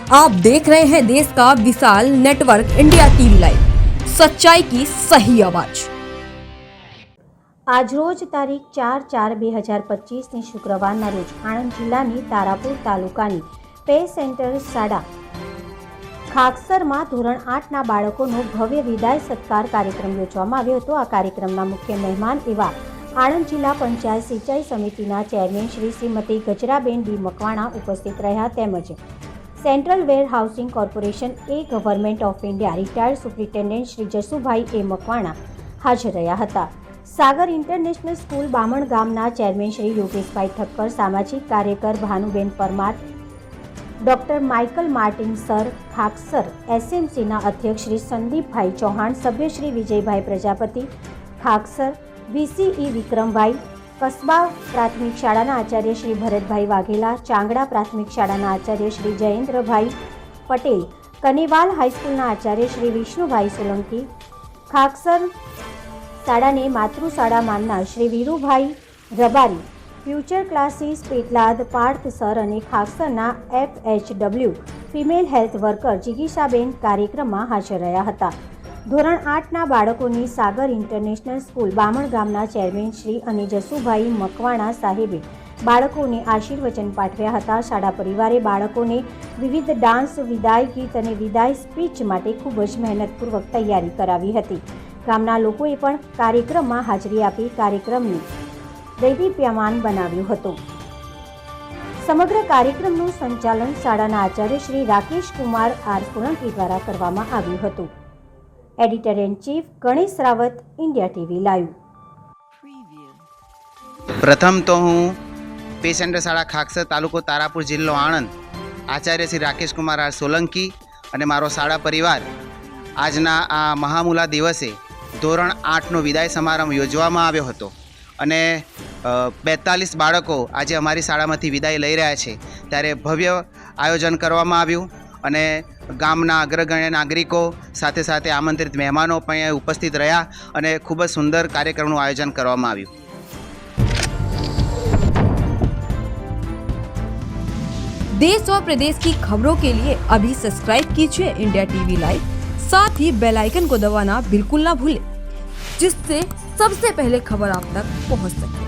आप देख रहे हैं देश का विशाल नेटवर्क इंडिया टीवी लाइव, सच्चाई की सही आवाज। આજરોજ તારીખ 4/4/2025 શુક્રવારના રોજ આણંદ જિલ્લાની તારાપુર તાલુકાની પે સેન્ટર શાળા ખાકસરમાં ધોરણ 8ના બાળકોનો ભવ્ય વિદાય સત્કાર કાર્યક્રમ યોજવામાં આવ્યો હતો। આ કાર્યક્રમના મુખ્ય મહેમાન એવા આણંદ જિલ્લા પંચાયત સિંચાઈ સમિતિના ચેરમેન શ્રીમતી ગજરાબેન ડી મકવાણા ઉપસ્થિત રહ્યા, તેમજ central warehousing corporation a government of India retired superintendent Shri Jasubhai A Makwana હાજર રહ્યા હતા। સાગર ઇન્ટરનેશનલ સ્કૂલ બામણ ગામના ચેરમેન શ્રી યોગેશભાઈ ઠક્કર, સામાજિક કાર્યકર Bhanuben Parmar, doctor Michael Martin sir Khaksar, એસએમસીના અધ્યક્ષ શ્રી સંદીપભાઈ ચૌહાણ, સભ્ય શ્રી વિજયભાઈ પ્રજાપતિ ખાકસર, વીસીઈ વિક્રમભાઈ, કસ્બા પ્રાથમિક શાળાના આચાર્ય શ્રી ભરતભાઈ વાઘેલા, ચાંગડા પ્રાથમિક શાળાના આચાર્ય શ્રી જયેન્દ્રભાઈ પટેલ, કનેવાલ હાઈસ્કૂલના આચાર્ય શ્રી વિષ્ણુભાઈ સોલંકી, ખાકસર શાળાને માતૃશાળા માનનાર Shri Virubhai Rabari, future classes Petlad Parth sir અને ખાકસરના FHW female health worker Jigishaben કાર્યક્રમમાં હાજર રહ્યા હતા। ધોરણ 8ના બાળકોની સાગર ઇન્ટરનેશનલ સ્કૂલ બામણ ગામના ચેરમેન શ્રી અને જસુભાઈ મકવાણા સાહેબે બાળકોને આશીર્વચન પાઠવ્યા હતા। શાળા પરિવારે બાળકોને વિવિધ ડાન્સ, વિદાય ગીત અને વિદાય સ્પીચ માટે ખૂબ જ મહેનતપૂર્વક તૈયારી કરાવી હતી। ગામના લોકોએ પણ કાર્યક્રમમાં હાજરી આપી કાર્યક્રમને દૈદીપ્યમાન બનાવ્યું હતું। સમગ્ર કાર્યક્રમનું સંચાલન શાળાના આચાર્ય શ્રી રાકેશ કુમાર આર સોલંકી દ્વારા કરવામાં આવ્યું હતું। Editor in chief Ganesh Rawat, India TV live. પ્રથમ તો હું પે સેન્ટર શાળા ખાકસર, તાલુકો તારાપુર, જિલ્લો આણંદ, આચાર્ય શ્રી રાકેશ કુમાર આર સોલંકી અને મારો શાળા પરિવાર આજના આ મહામૂલા દિવસે ધોરણ 8નો વિદાય સમારંભ યોજવામાં આવ્યો હતો અને 42 બાળકો આજે અમારી શાળામાંથી વિદાય લઈ રહ્યા છે, ત્યારે ભવ્ય આયોજન કરવામાં આવ્યું અને ગામના અગ્રગણ્ય નાગરિકો સાથે સાથે આમંત્રિત મહેમાનો પણ ઉપસ્થિત રહ્યા અને ખૂબ જ સુંદર કાર્યક્રમનું આયોજન કરવામાં આવ્યું। देश और प्रदेश की खबरों के लिए अभी सब्सक्राइब कीजिए इंडिया टीवी लाइव, साथ ही बेल आइकन को दबाना बिल्कुल ना भूलें, जिससे सबसे पहले खबर आप तक पहुंच सके।